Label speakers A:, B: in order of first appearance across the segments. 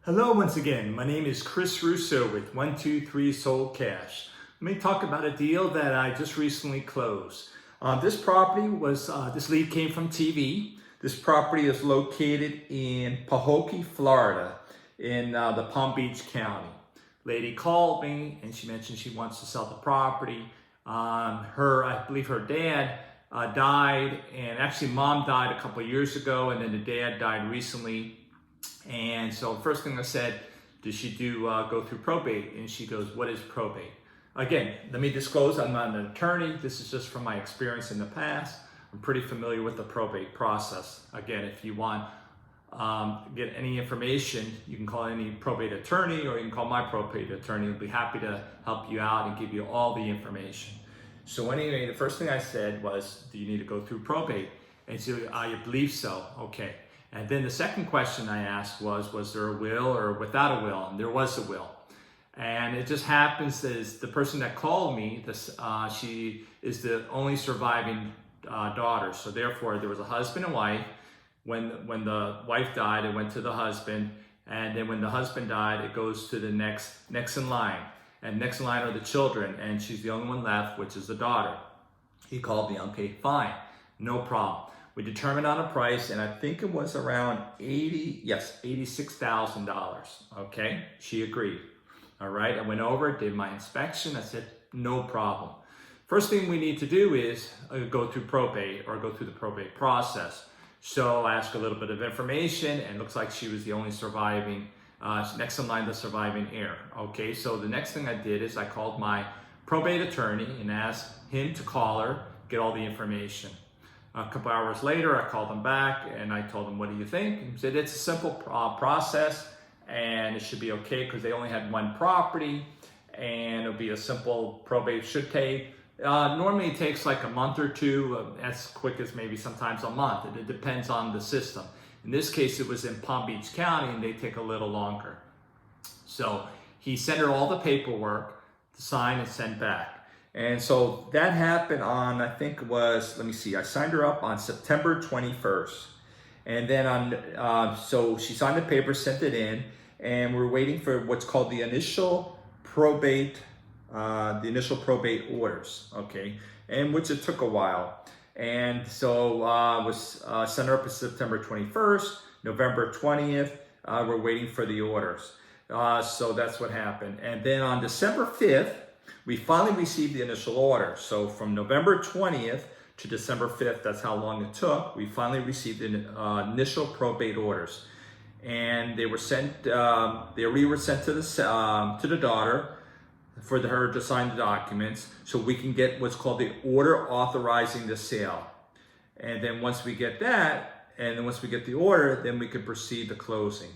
A: Hello once again, my name is Chris Russo with 123 Sold Cash. Let me talk about a deal that I just recently closed. This lead came from TV. This property is located in Pahokee, Florida, in the Palm Beach County. Lady called me and she mentioned she wants to sell the property. I believe her dad died, and actually mom died a couple of years ago, and then the dad died recently. And so first thing I said, does she go through probate? And she goes, what is probate? Again, let me disclose, I'm not an attorney. This is just from my experience in the past. I'm pretty familiar with the probate process. Again, if you want get any information, you can call any probate attorney or you can call my probate attorney. I'll be happy to help you out and give you all the information. So anyway, the first thing I said was, do you need to go through probate? And she said, I believe so. Okay. And then the second question I asked was there a will or without a will? And there was a will. And it just happens that the person that called me, she is the only surviving daughter. So therefore, there was a husband and wife. When the wife died, it went to the husband. And then when the husband died, it goes to the next in line. And next in line are the children. And she's the only one left, which is the daughter. He called me, okay, fine, no problem. We determined on a price, and I think it was around $86,000, okay? She agreed, all right? I went over, did my inspection, I said, no problem. First thing we need to do is go through probate or go through the probate process. So I asked a little bit of information, and it looks like she was the only surviving, next in line, the surviving heir, okay? So the next thing I did is I called my probate attorney and asked him to call her, get all the information. A couple hours later, I called him back and I told him, what do you think? He said, it's a simple process and it should be okay because they only had one property and it'll be a simple probate. Should take, normally it takes like a month or two, as quick as maybe sometimes a month. It depends on the system. In this case, it was in Palm Beach County and they take a little longer. So he sent her all the paperwork to sign and send back. And so that happened on, I think it was, let me see, I signed her up on September 21st. And then so she signed the paper, sent it in, and we're waiting for what's called the initial probate orders, okay? And which it took a while. And so sent her up on September 21st, November 20th, we're waiting for the orders. So that's what happened. And then on December 5th, we finally received the initial order. So from November 20th to December 5th, that's how long it took, we finally received the initial probate orders. And they were sent, we were sent to the daughter for her to sign the documents so we can get what's called the order authorizing the sale. And then once we get that, and then once we get the order, then we can proceed to closing.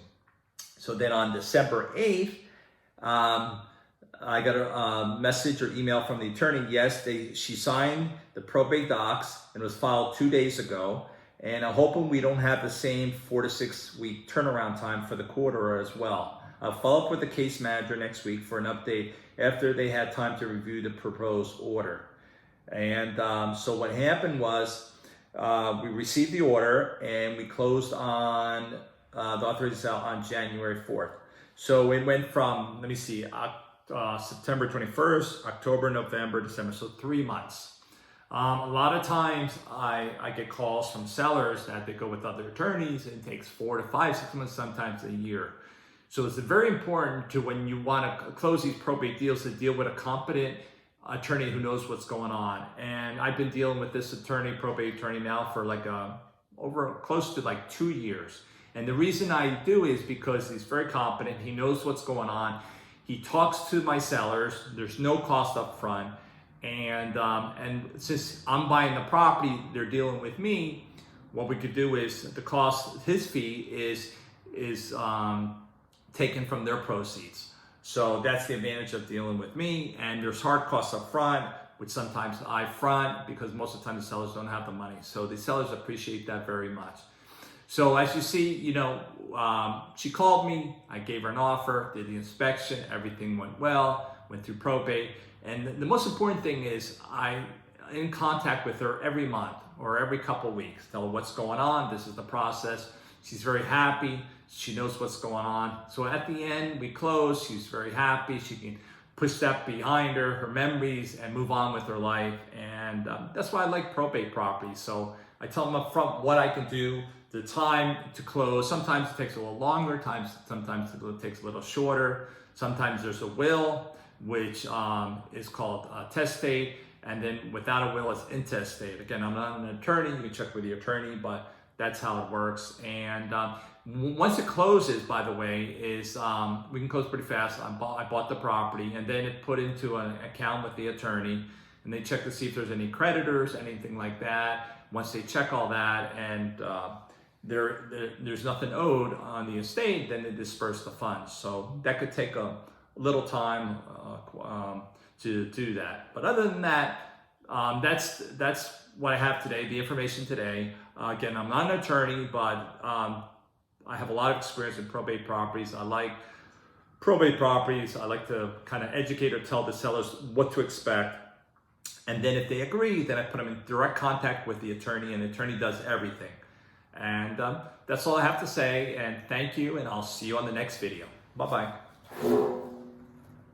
A: So then on December 8th, I got a message or email from the attorney. Yes, she signed the probate docs and it was filed 2 days ago. And I'm hoping we don't have the same 4 to 6 week turnaround time for the court order as well. I'll follow up with the case manager next week for an update after they had time to review the proposed order. And so what happened was we received the order and we closed on the authorization on January 4th. So it went from, let me see, September 21st, October, November, December, so 3 months. A lot of times I get calls from sellers that they go with other attorneys and it takes 4 to 5, 6 months, sometimes a year. So it's very important to, when you want to close these probate deals, to deal with a competent attorney who knows what's going on. And I've been dealing with this probate attorney now for close to 2 years. And the reason I do is because he's very competent, he knows what's going on. He talks to my sellers. There's no cost up front. And since I'm buying the property, they're dealing with me. What we could do is the cost, his fee is taken from their proceeds. So that's the advantage of dealing with me. And there's hard costs up front, which sometimes I front because most of the time the sellers don't have the money. So the sellers appreciate that very much. So as you see, she called me, I gave her an offer, did the inspection, everything went well, went through probate. And the most important thing is I'm in contact with her every month or every couple of weeks, tell her what's going on, this is the process. She's very happy. She knows what's going on. So at the end, we close. She's very happy. She can push that behind her memories, and move on with her life. And that's why I like probate properties. So I tell them up front what I can do, the time to close. Sometimes it takes a little longer, sometimes it takes a little shorter. Sometimes there's a will, which is called testate, and then without a will, it's intestate. Again, I'm not an attorney. You can check with the attorney, but that's how it works. And once it closes, by the way, we can close pretty fast. I bought the property, and then it put into an account with the attorney, and they check to see if there's any creditors, anything like that. Once they check all that, and there's nothing owed on the estate, then they disperse the funds. So that could take a little time to do that. But other than that, that's what I have today, the information today. Again, I'm not an attorney, but I have a lot of experience in probate properties. I like probate properties. I like to kind of educate or tell the sellers what to expect. And then if they agree, then I put them in direct contact with the attorney, and the attorney does everything. And that's all I have to say. And thank you, and I'll see you on the next video. Bye-bye.